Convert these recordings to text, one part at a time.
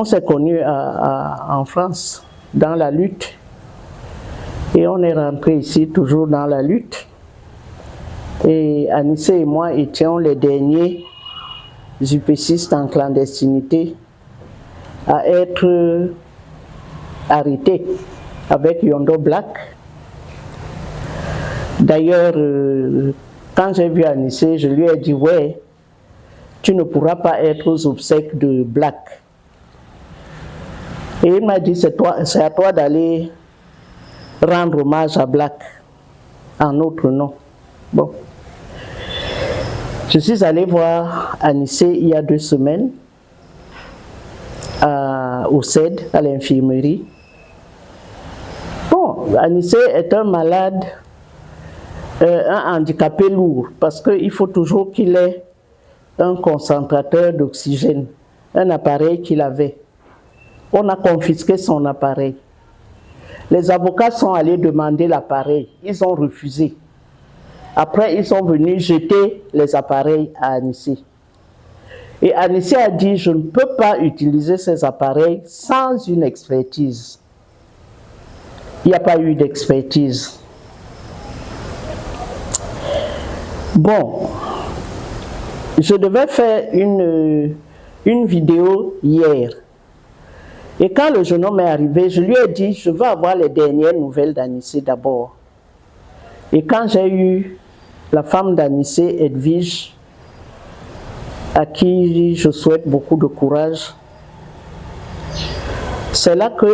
On s'est connus en France, dans la lutte. Et on est rentré ici toujours dans la lutte. Et Anissé et moi étions les derniers UPCistes en clandestinité à être arrêtés avec Yondo Black. D'ailleurs, quand j'ai vu Anissé, je lui ai dit « Ouais, tu ne pourras pas être aux obsèques de Black. » Et il m'a dit « C'est à toi d'aller rendre hommage à Black en notre nom. » Bon. Je suis allé voir Anissé il y a 2 semaines au CED, à l'infirmerie. Bon, Anissé est un malade, un handicapé lourd, parce qu'il faut toujours qu'il ait un concentrateur d'oxygène, un appareil qu'il avait. On a confisqué son appareil. Les avocats sont allés demander l'appareil, ils ont refusé. Après, ils sont venus jeter les appareils à Anissé. Et Anissé a dit, je ne peux pas utiliser ces appareils sans une expertise. Il n'y a pas eu d'expertise. Bon, je devais faire une vidéo hier. Et quand le jeune homme est arrivé, je lui ai dit, je veux avoir les dernières nouvelles d'Anissé d'abord. Et quand j'ai eu la femme d'Anissé, Edwige, à qui je souhaite beaucoup de courage, c'est là que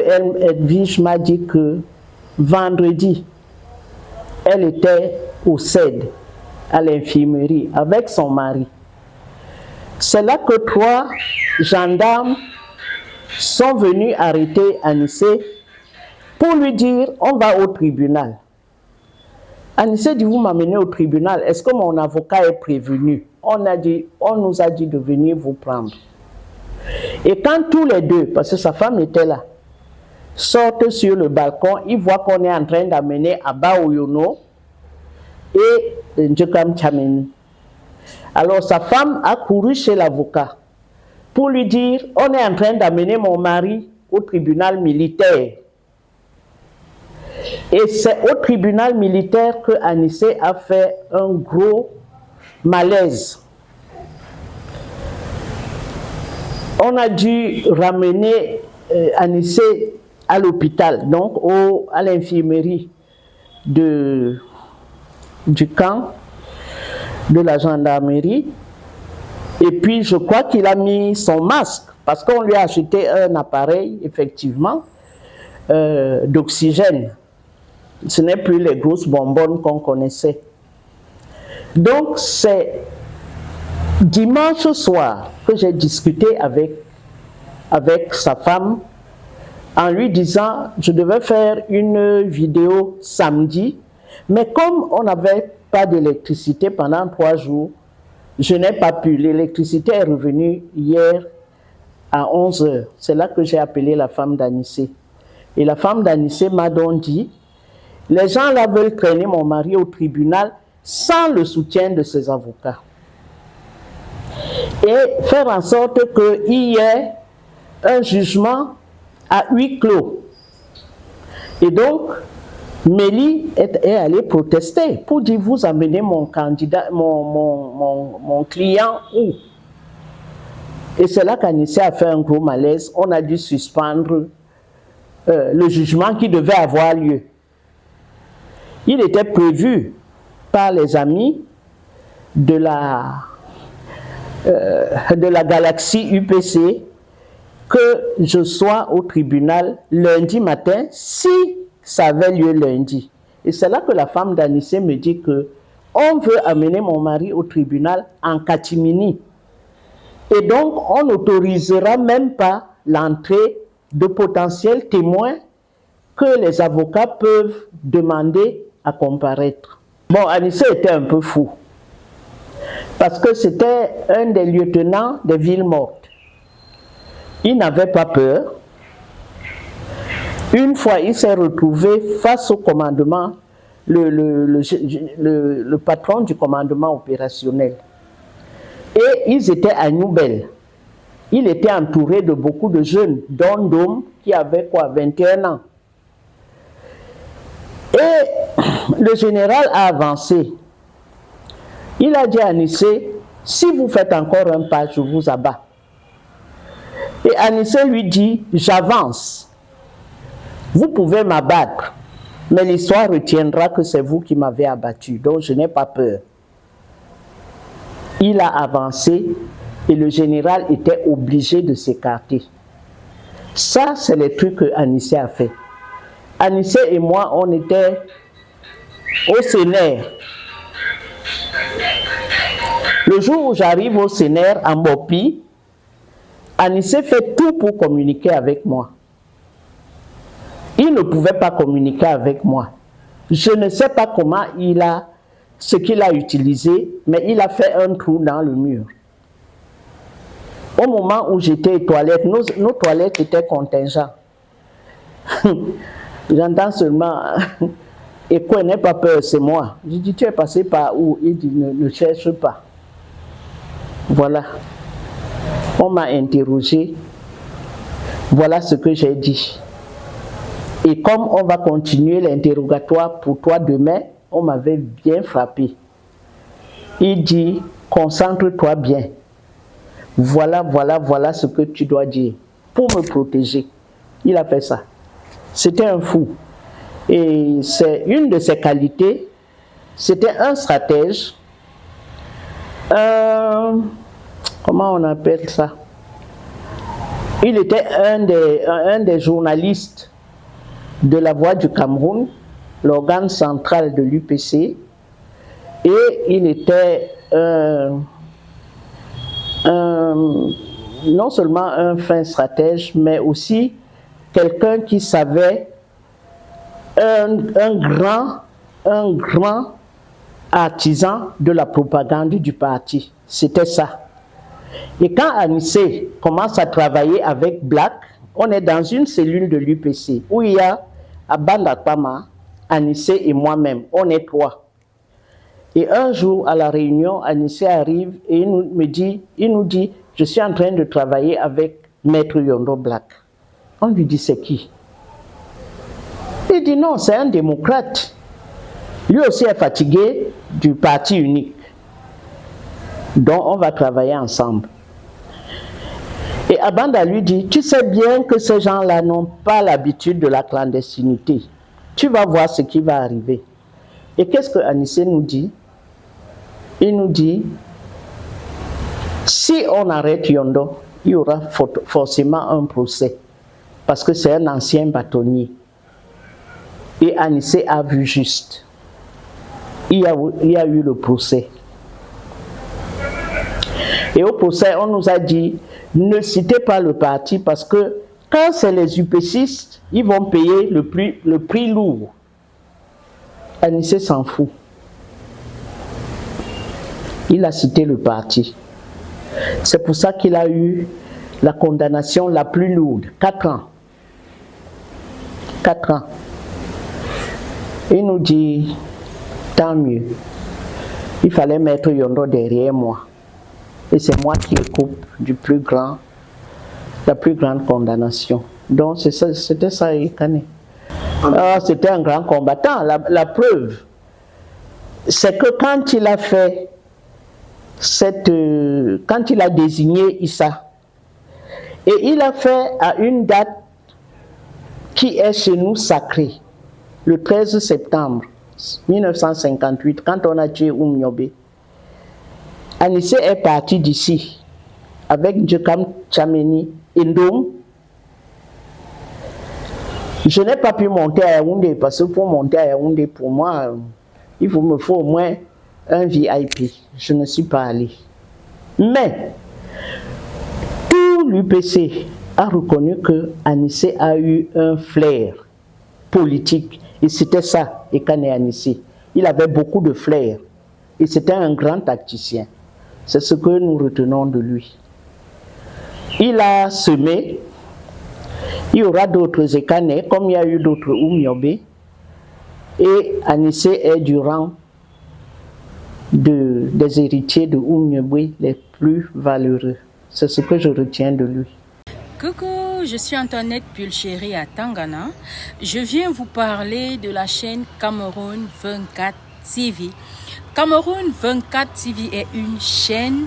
Edwige m'a dit que vendredi, elle était au CED, à l'infirmerie, avec son mari. C'est là que 3 gendarmes sont venus arrêter Anissé pour lui dire on va au tribunal. Anissé dit vous m'amenez au tribunal, est-ce que mon avocat est prévenu? On nous a dit de venir vous prendre. Et quand tous les deux, parce que sa femme était là, sortent sur le balcon, ils voient qu'on est en train d'amener Abba Oyono et Ndjekam Tchameni. Alors sa femme a couru chez l'avocat pour lui dire on est en train d'amener mon mari au tribunal militaire. Et c'est au tribunal militaire que Anissé a fait un gros malaise. On a dû ramener Anissé à l'hôpital, donc à l'infirmerie du camp de la gendarmerie. Et puis je crois qu'il a mis son masque, parce qu'on lui a acheté un appareil, effectivement, d'oxygène. Ce n'est plus les grosses bonbonnes qu'on connaissait. Donc c'est dimanche soir que j'ai discuté avec sa femme en lui disant je devais faire une vidéo samedi, mais comme on n'avait pas d'électricité pendant 3 jours, je n'ai pas pu. L'électricité est revenue hier à 11 h. C'est là que j'ai appelé la femme d'Anissé. Et la femme d'Anissé m'a donc dit les gens là veulent traîner mon mari au tribunal sans le soutien de ses avocats. Et faire en sorte qu'il y ait un jugement à huis clos. Et donc, Mélie est allée protester pour dire vous amenez mon candidat, mon client où? Et c'est là qu'Anissé a fait un gros malaise. On a dû suspendre le jugement qui devait avoir lieu. Il était prévu par les amis de la galaxie UPC que je sois au tribunal lundi matin si ça avait lieu lundi. Et c'est là que la femme d'Anissé me dit que on veut amener mon mari au tribunal en catimini. Et donc on n'autorisera même pas l'entrée de potentiels témoins que les avocats peuvent demander à comparaître. Bon, Anissé était un peu fou. Parce que c'était un des lieutenants des villes mortes. Il n'avait pas peur. Une fois, il s'est retrouvé face au commandement, le patron du commandement opérationnel. Et ils étaient à Noubel. il était entouré de beaucoup de jeunes, dont Dom qui avait quoi, 21 ans. Et le général a avancé. Il a dit à Anissé, si vous faites encore un pas, je vous abats. Et Anissé lui dit, j'avance. Vous pouvez m'abattre, mais l'histoire retiendra que c'est vous qui m'avez abattu, donc je n'ai pas peur. Il a avancé et le général était obligé de s'écarter. Ça, c'est les trucs que Anissé a fait. Anissé et moi, on était au Sénère. Le jour où j'arrive au Sénère, en Mopi, Anissé fait tout pour communiquer avec moi. Il ne pouvait pas communiquer avec moi. Je ne sais pas comment ce qu'il a utilisé, mais il a fait un trou dans le mur. Au moment où j'étais aux toilettes, nos toilettes étaient contingentes. J'entends seulement, et quoi, n'aie pas peur, c'est moi. Je dis, tu es passé par où? Il dit, ne cherche pas. Voilà. On m'a interrogé. Voilà ce que j'ai dit. Et comme on va continuer l'interrogatoire pour toi demain, on m'avait bien frappé. Il dit, concentre-toi bien. Voilà ce que tu dois dire pour me protéger. Il a fait ça. C'était un fou. Et c'est une de ses qualités. C'était un stratège. Comment on appelle ça? Il était un des journalistes de La Voix du Cameroun, l'organe central de l'UPC, et il était non seulement un fin stratège, mais aussi quelqu'un qui savait, un grand artisan de la propagande du parti. C'était ça. Et quand Anissé commence à travailler avec Black, on est dans une cellule de l'UPC où il y a Abanda Pama, Anissé et moi-même. On est 3. Et un jour, à la réunion, Anissé arrive et il nous dit, je suis en train de travailler avec Maître Yondo Black. On lui dit, c'est qui? Il dit, non, c'est un démocrate. Lui aussi est fatigué du parti unique. Donc, on va travailler ensemble. Et Abanda lui dit, tu sais bien que ces gens-là n'ont pas l'habitude de la clandestinité. Tu vas voir ce qui va arriver. Et qu'est-ce que Anissé nous dit? Il nous dit, si on arrête Yondo, il y aura forcément un procès. Parce que c'est un ancien bâtonnier. Et Anissé a vu juste. Il y a eu le procès. Et au procès, on nous a dit, ne citez pas le parti parce que quand c'est les UPCistes, ils vont payer le prix lourd. Anissé s'en fout. Il a cité le parti. C'est pour ça qu'il a eu la condamnation la plus lourde, 4 ans. 4 ans. Il nous dit, tant mieux. Il fallait mettre Yondo derrière moi. Et c'est moi qui le coupe la plus grande condamnation. Donc c'était ça, Ikané. C'était un grand combattant. La preuve, c'est que quand il a fait quand il a désigné Issa, et il a fait à une date qui est chez nous sacrée, le 13 septembre 1958, quand on a tué Oumniobé, Anissé est parti d'ici avec Ndjekam Tchameni et Ndom. Je n'ai pas pu monter à Yaoundé parce que pour monter à Yaoundé, pour moi, il me faut au moins un VIP. Je ne suis pas allé. Mais tout l'UPC a reconnu que Anissé a eu un flair politique. Et c'était ça, Ekane Anissé. Il avait beaucoup de flair. Et c'était un grand tacticien. C'est ce que nous retenons de lui. Il a semé. Il y aura d'autres Ekane, comme il y a eu d'autres Oumniobé. Et Anissé est du rang des héritiers de Oumniobé les plus valeureux. C'est ce que je retiens de lui. Coucou, je suis Antoinette Pulchéry à Tangana. Je viens vous parler de la chaîne Cameroun 24 TV. Cameroun 24 TV est une chaîne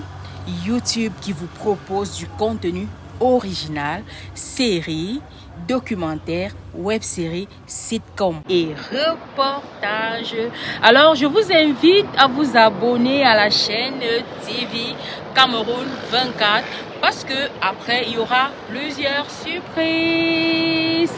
YouTube qui vous propose du contenu original, séries, documentaires, web-séries, sitcoms et reportages. Alors, je vous invite à vous abonner à la chaîne TV Cameroun 24 parce que après, il y aura plusieurs surprises.